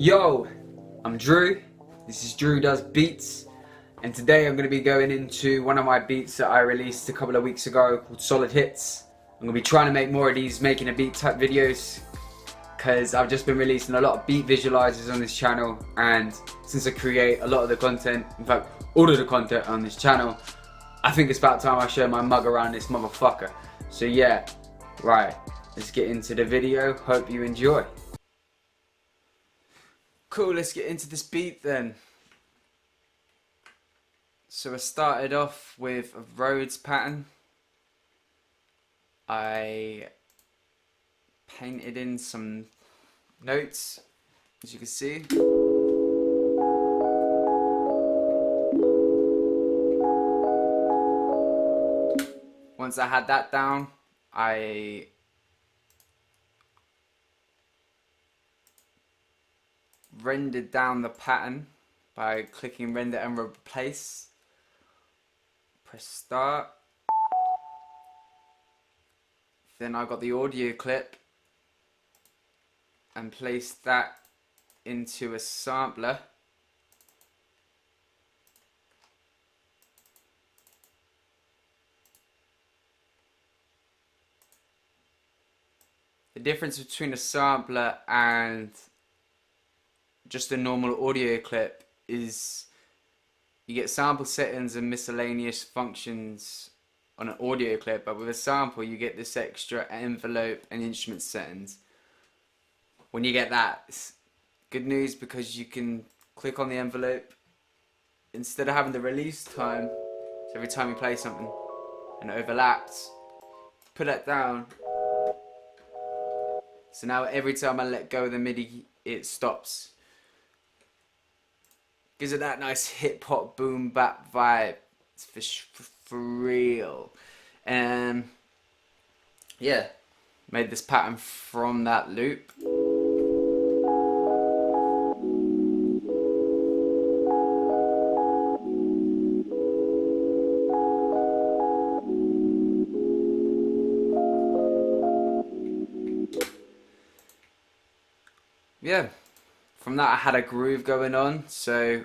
Yo, I'm Drew. This is DrewDoesBeats, and today I'm going to be going into one of my beats that I released a couple of weeks ago called Solid Hits. I'm going to be trying to make more of these making a beat type videos because I've just been releasing a lot of beat visualizers on this channel, and since I create a lot of the content, in fact all of the content on this channel, I think it's about time I show my mug around this motherfucker. So yeah, right, let's get into the video. Hope you enjoy. Cool, let's get into this beat then. So I started off with a Rhodes pattern. I painted in some notes, as you can see. Once I had that down, I rendered down the pattern by clicking render and replace. Press start. Then I got the audio clip and placed that into a sampler. The difference between a sampler and just a normal audio clip is you get sample settings and miscellaneous functions on an audio clip, but with a sample you get this extra envelope and instrument settings. When you get that, it's good news because you can click on the envelope instead of having the release time. So every time you play something and it overlaps, put that down. So now every time I let go of the MIDI, it stops. Gives it that nice hip hop boom bap vibe. It's for real. And yeah, made this pattern from that loop. Yeah, from that I had a groove going on, so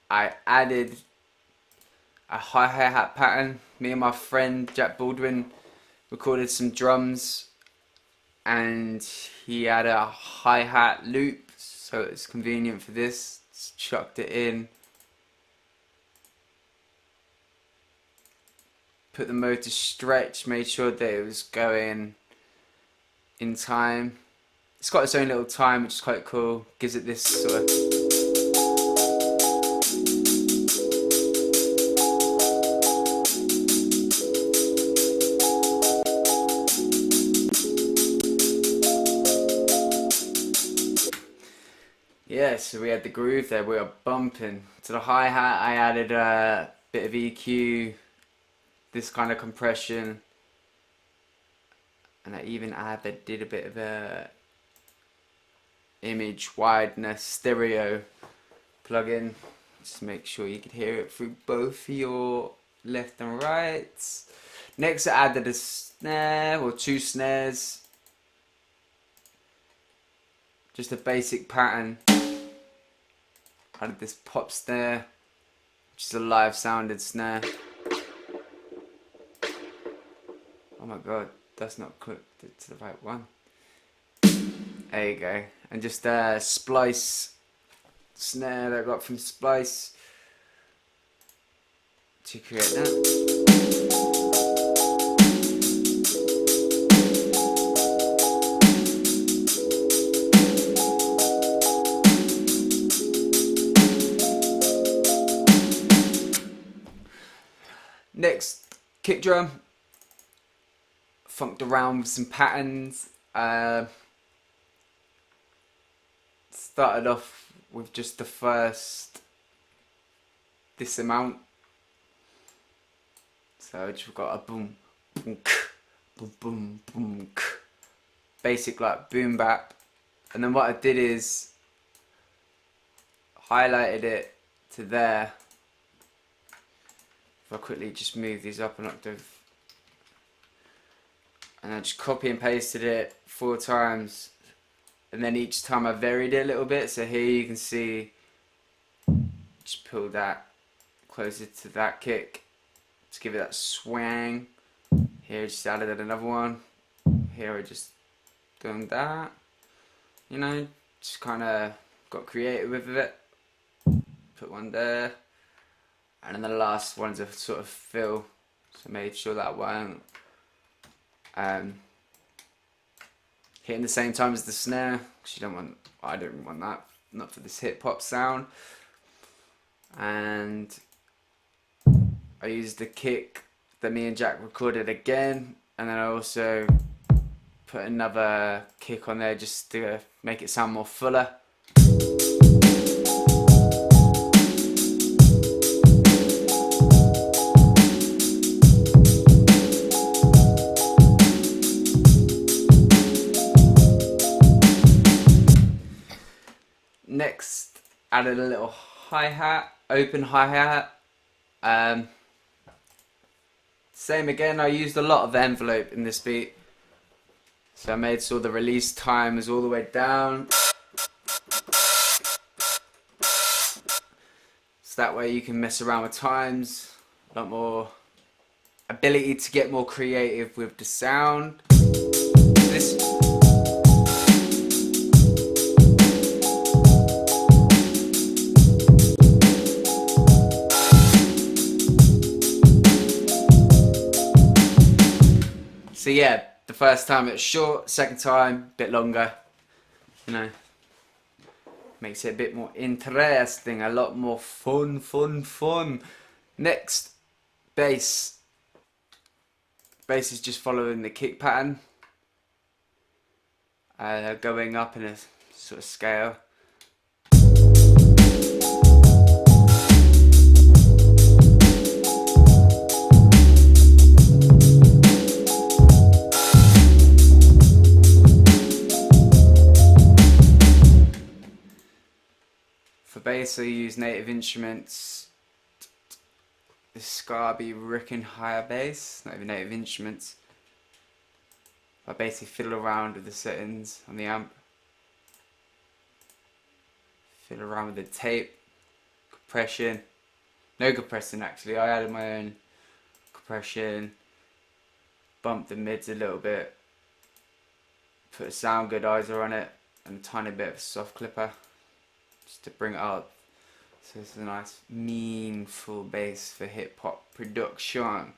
I added a hi-hat pattern. Me and my friend Jack Baldwin recorded some drums and he had a hi-hat loop, so it's convenient for this. Just chucked it in, put the mode to stretch, made sure that it was going in time. It's got its own little time, which is quite cool. Gives it this sort of yeah, so we had the groove there, we were bumping. To the hi-hat I added a bit of EQ, this kind of compression, and I even did a bit of a image wideness stereo plugin, just to make sure you could hear it through both your left and right. Next I added a snare, or two snares, just a basic pattern. Added this pop snare, which is a live sounded snare. Oh my god, that's not clicked to the right one. There you go. And just a splice snare that I got from Splice to create that. Next, kick drum. Funked around with some patterns. Started off with just the first, this amount. So I just got a boom, boom, boom, boom, boom, basic like boom bap. And then what I did is highlighted it to there. If I quickly just move these up an octave, and I just copy and pasted it 4 times and then each time I varied it a little bit. So here you can see, just pull that closer to that kick to give it that swang. Here I just added another one. Here I just doing that, you know, just kind of got creative with it. Put one there, and then the last one's a sort of fill, so made sure that one hitting the same time as the snare, because you don't want, I don't want that, not for this hip hop sound. And I used the kick that me and Jack recorded again, and then I also put another kick on there just to make it sound more fuller. Next, added a little hi-hat, open hi-hat. Same again, I used a lot of envelope in this beat. So I made sure the release time is all the way down. So that way you can mess around with times. A lot more ability to get more creative with the sound. So yeah, the first time it's short, second time a bit longer, you know, makes it a bit more interesting, a lot more fun. Next, bass. Bass is just following the kick pattern, going up in a sort of scale. For bass, I use Native Instruments. This Scarby Rickin higher bass, not even Native Instruments. I basically fiddle around with the settings on the amp. Fiddle around with the tape, compression. No compression actually, I added my own compression. Bumped the mids a little bit. Put a sound goodizer on it and a tiny bit of soft clipper, just to bring it up. So it's a nice meaningful bass for hip hop production.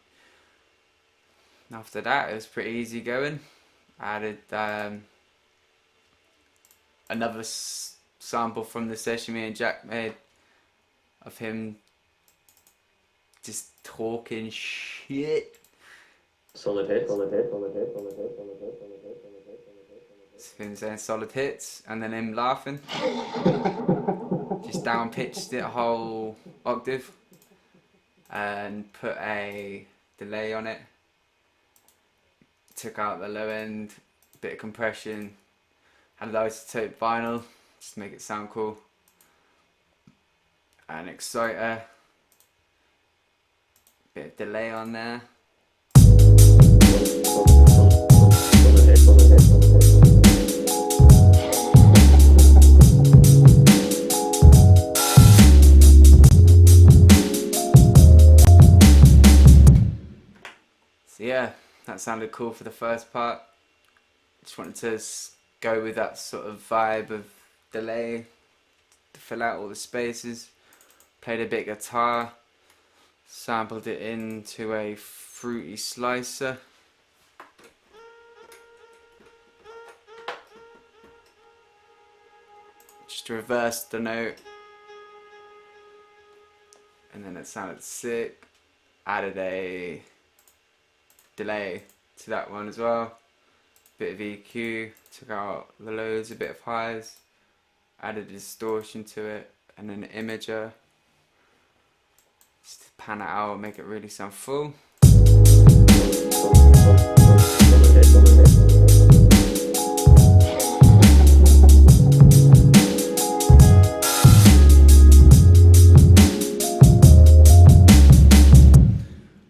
After that it was pretty easy going. I added another sample from the session me and Jack made of him just talking shit. Solid hits. Him saying solid hits and then him laughing. Just down pitched it a whole octave and put a delay on it. Took out the low end, bit of compression, had isotope vinyl just to make it sound cool. An exciter, bit of delay on there. So yeah, that sounded cool for the first part. Just wanted to go with that sort of vibe of delay to fill out all the spaces. Played a bit of guitar, sampled it into a fruity slicer. Just reversed the note, and then it sounded sick. Added a delay to that one as well. Bit of EQ, took out the lows, a bit of highs, added distortion to it, and an imager just to pan it out, make it really sound full.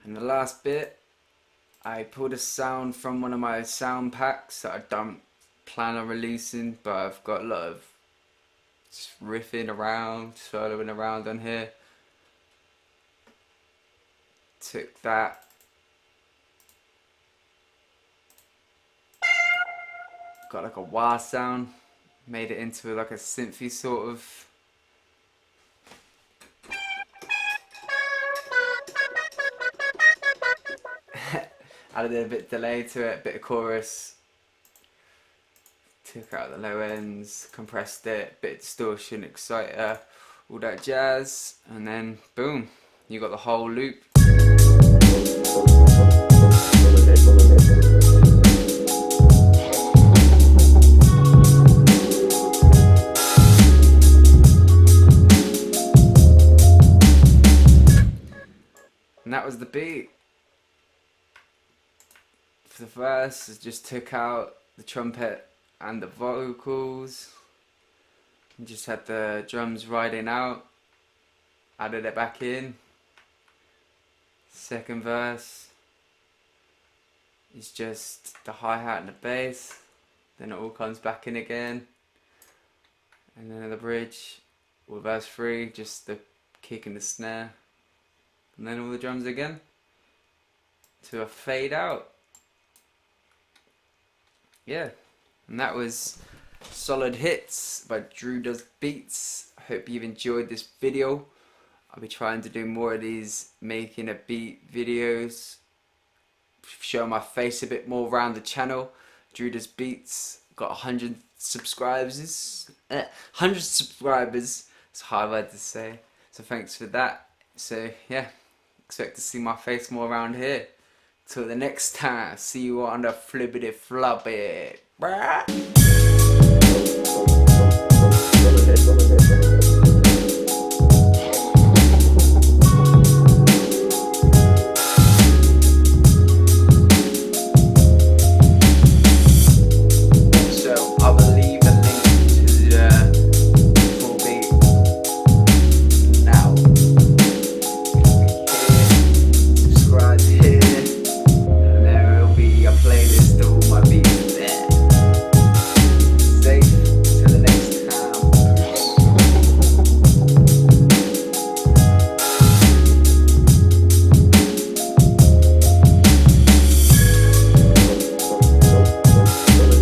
And the last bit, I pulled a sound from one of my sound packs that I dumped plan on releasing, but I've got a lot of just riffing around, soloing around on here. Took that, got like a wah sound, made it into like a synthy sort of. Added a bit delay to it, bit of chorus. Took out the low ends, compressed it, bit of distortion, exciter, all that jazz, and then boom, you got the whole loop. And that was the beat. For the verse, I just took out the trumpet and the vocals, and just had the drums riding out, added it back in. Second verse is just the hi-hat and the bass, then it all comes back in again, and then the bridge, or verse 3, just the kick and the snare, and then all the drums again to a fade out. Yeah, and that was Solid Hits by DrewDoesBeats. I hope you've enjoyed this video. I'll be trying to do more of these making a beat videos, show my face a bit more around the channel. DrewDoesBeats got 100 subscribers. 100 subscribers. It's a hard word to say. So thanks for that. So yeah, expect to see my face more around here. Till the next time, see you on the flippity floppy. Bruh.